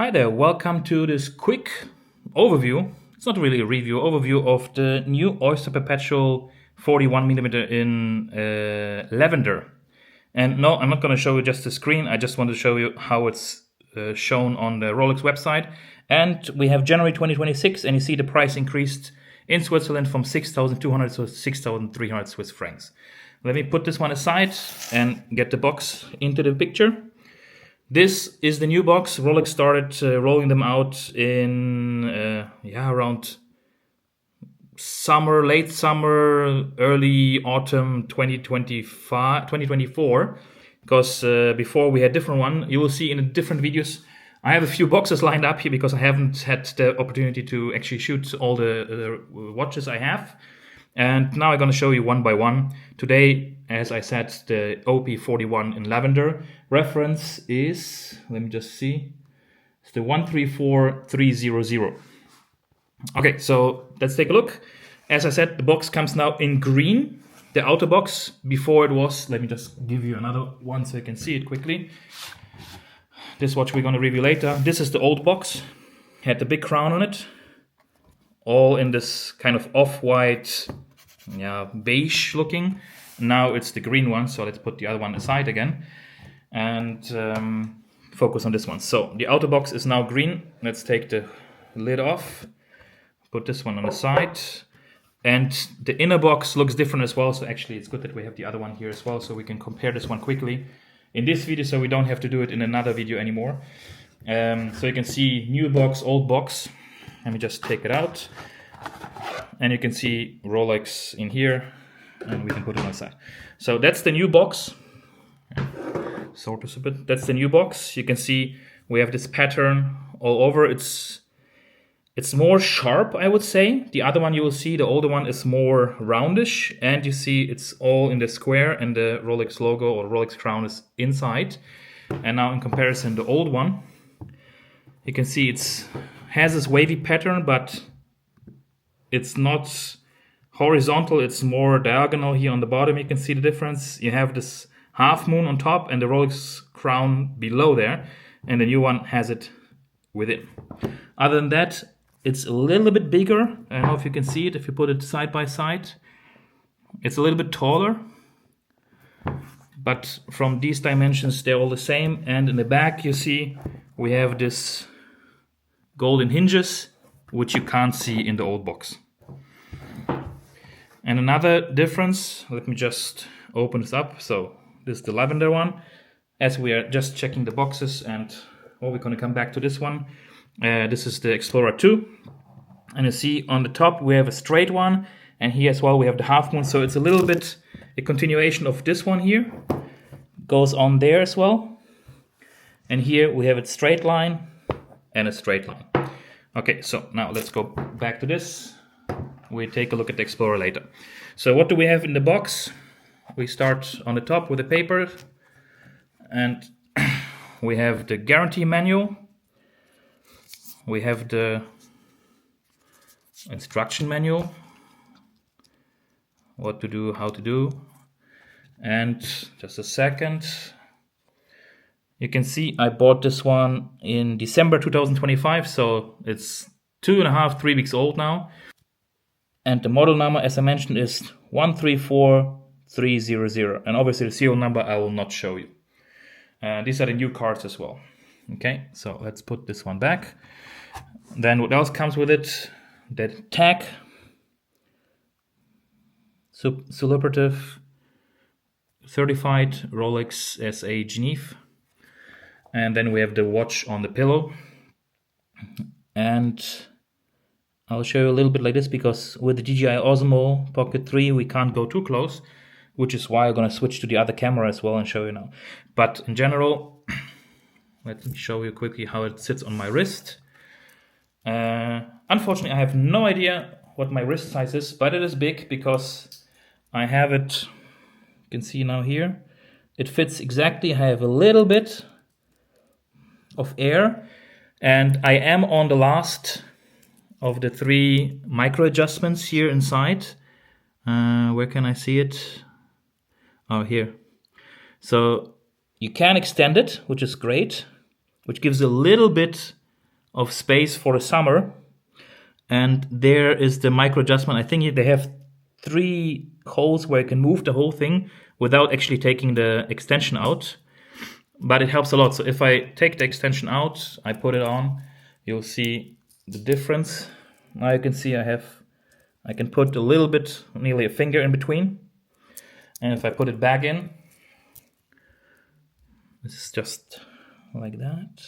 Hi there, welcome to this quick overview. It's not really a review, overview of the new Oyster Perpetual 41mm in Lavender. And no, I'm not going to show you just the screen, I just want to show you how it's shown on the Rolex website. And we have January 2026, and you see the price increased in Switzerland from 6,200 to 6,300 Swiss francs. Let me put this one aside and get the box into the picture. This is the new box. Rolex started rolling them out in around summer, late summer, early autumn 2024. Because before we had different one. You will see in the different videos. I have a few boxes lined up here because I haven't had the opportunity to actually shoot all the watches I have. And now I'm going to show you one by one. Today, as I said, the OP41 in Lavender. Reference is, let me just see, it's the 134300. Okay, so let's take a look. As I said, the box comes now in green. The outer box, before it was, let me just give you another one so you can see it quickly. This watch we're going to review later. This is the old box. Had the big crown on it. All in this kind of off-white, beige looking. Now it's the green one, so let's put the other one aside again and focus on this one. So the outer box is now green. Let's take the lid off, put this one on the side, and the inner box looks different as well. So actually it's good that we have the other one here as well, so we can compare this one quickly in this video, so we don't have to do it in another video anymore. So you can see new box, old box. Let me just take it out, and you can see Rolex in here, and we can put it on the side. So that's the new box. Sort this a bit. That's the new box. You can see we have this pattern all over. It's more sharp, I would say. The other one you will see, the older one, is more roundish, and you see it's all in the square, and the Rolex logo or Rolex crown is inside. And now in comparison, the old one, you can see it's has this wavy pattern, but it's not horizontal, it's more diagonal here on the bottom. You can see the difference. You have this half moon on top and the Rolex crown below there, and the new one has it within. Other than that, it's a little bit bigger. I don't know if you can see it if you put it side by side. It's a little bit taller, but from these dimensions they're all the same. And in the back you see we have this golden hinges, which you can't see in the old box. And another difference, let me just open this up. So this is the Lavender one. As we are just checking the boxes, and we're going to come back to this one. This is the Explorer 2. And you see on the top we have a straight one, and here as well we have the half moon. So it's a little bit a continuation of this one here. Goes on there as well. And here we have a straight line and a straight line. Okay, so now let's go back to this. We take a look at the Explorer later. So what do we have in the box? We start on the top with the paper, and we have the guarantee manual. We have the instruction manual, what to do, how to do. And just a second. You can see I bought this one in December 2025, so it's 2.5-3 weeks old now. And the model number, as I mentioned, is 134300. And obviously the serial number I will not show you. These are the new cards as well. Okay, so let's put this one back. Then what else comes with it? That tag, superlative, certified Rolex SA Genève. And then we have the watch on the pillow. And I'll show you a little bit like this, because with the DJI Osmo Pocket 3 we can't go too close, which is why I'm going to switch to the other camera as well and show you now. But in general, let me show you quickly how it sits on my wrist. Unfortunately, I have no idea what my wrist size is, but it is big because I have it, you can see now here. It fits exactly. I have a little bit of air, and I am on the last of the 3 micro adjustments here inside. Where can I see it? Oh, here. So you can extend it, which is great, which gives a little bit of space for the summer. And there is the micro adjustment. I think they have 3 holes where you can move the whole thing without actually taking the extension out. But it helps a lot. So if I take the extension out, I put it on, you'll see the difference. Now you can see I can put a little bit, nearly a finger in between. And if I put it back in, this is just like that.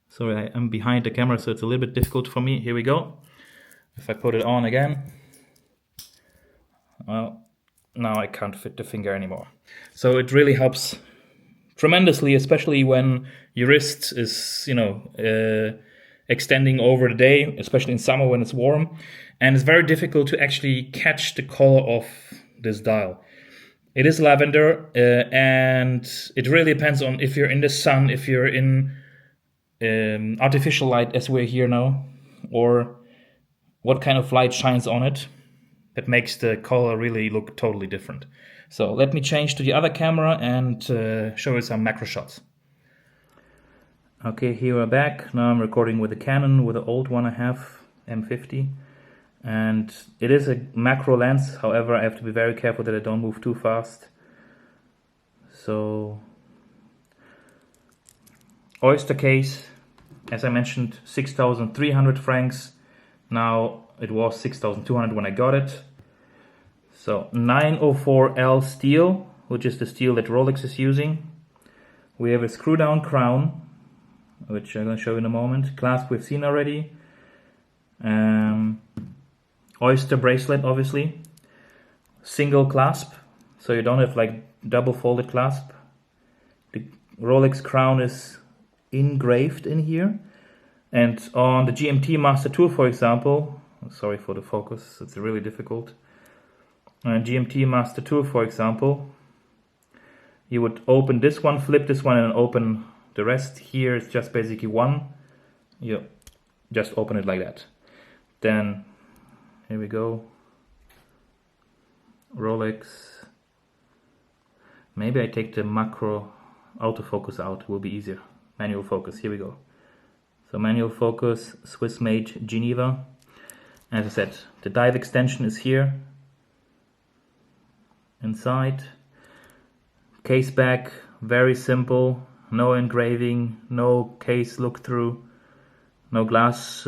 Sorry, I'm behind the camera, so it's a little bit difficult for me. Here we go. If I put it on again, well, now I can't fit the finger anymore. So it really helps tremendously, especially when your wrist is, extending over the day, especially in summer when it's warm. And it's very difficult to actually catch the color of this dial. It is lavender, and it really depends on if you're in the sun, if you're in artificial light as we're here now, or what kind of light shines on it. That makes the color really look totally different. So let me change to the other camera and show you some macro shots. Okay, here we're back. Now I'm recording with the Canon, with the old one I have, M50. And it is a macro lens, however I have to be very careful that I don't move too fast. So, Oyster case, as I mentioned, 6,300 francs. Now it was 6,200 when I got it. So 904L steel, which is the steel that Rolex is using. We have a screw down crown, which I'm going to show you in a moment. Clasp we've seen already. Oyster bracelet, obviously. Single clasp, so you don't have like double folded clasp. The Rolex crown is engraved in here. And on the GMT Master Tool, for example, sorry for the focus, it's really difficult. GMT Master Tool, for example, you would open this one, flip this one, and open the rest. Here it's just basically one. You just open it like that. Then, here we go. Rolex. Maybe I take the macro autofocus out, it will be easier. Manual focus, here we go. So manual focus, Swiss made Geneva. As I said, the dive extension is here. Inside. Case back, very simple. No engraving, no case look through, no glass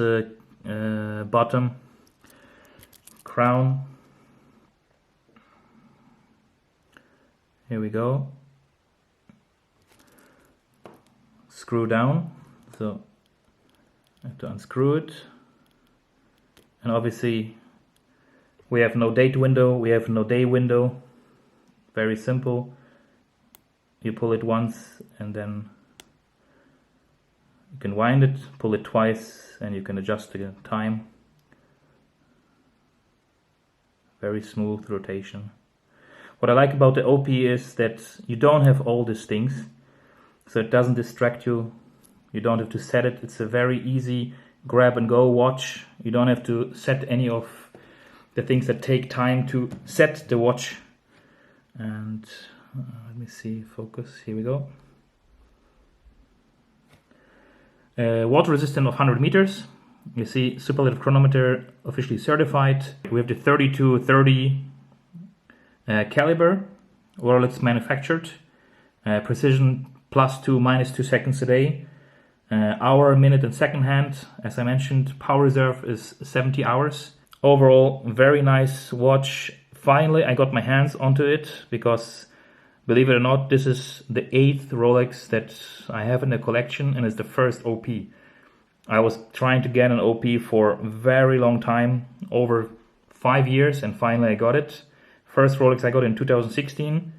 bottom. Crown. Here we go. Screw down. So I have to unscrew it. And obviously we have no date window, we have no day window. Very simple. You pull it once and then you can wind it, pull it twice, and you can adjust the time. Very smooth rotation. What I like about the OP is that you don't have all these things, so it doesn't distract you. You don't have to set it. It's a very easy grab and go watch. You don't have to set any of the things that take time to set the watch. And let me see, focus, here we go. Water resistant of 100 meters. You see, superlative chronometer officially certified. We have the 3230 caliber, Rolex manufactured. Precision +2, -2 seconds a day. Hour, minute and second hand. As I mentioned, power reserve is 70 hours. Overall, very nice watch. Finally, I got my hands onto it because, believe it or not, this is the 8th Rolex that I have in the collection and it's the first OP. I was trying to get an OP for a very long time, over 5 years, and finally I got it. First Rolex I got in 2016.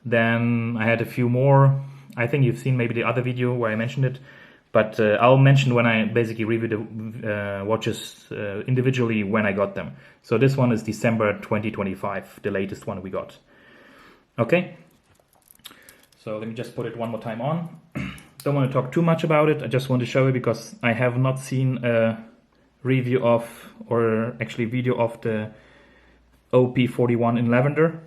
Then I had a few more. I think you've seen maybe the other video where I mentioned it. But I'll mention when I basically review the watches individually when I got them. So this one is December 2025, the latest one we got. Okay, so let me just put it one more time on. Don't want to talk too much about it. I just want to show you because I have not seen a review of, or actually video of the OP41 in lavender.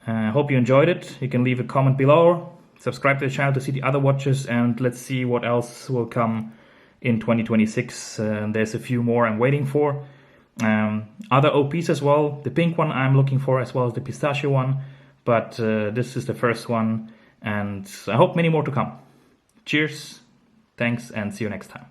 I hope you enjoyed it. You can leave a comment below. subscribe to the channel to see the other watches, and let's see what else will come in 2026. There's a few more I'm waiting for. Other OPs as well. The pink one I'm looking for, as well as the pistachio one. But this is the first one, and I hope many more to come. Cheers, thanks, and see you next time.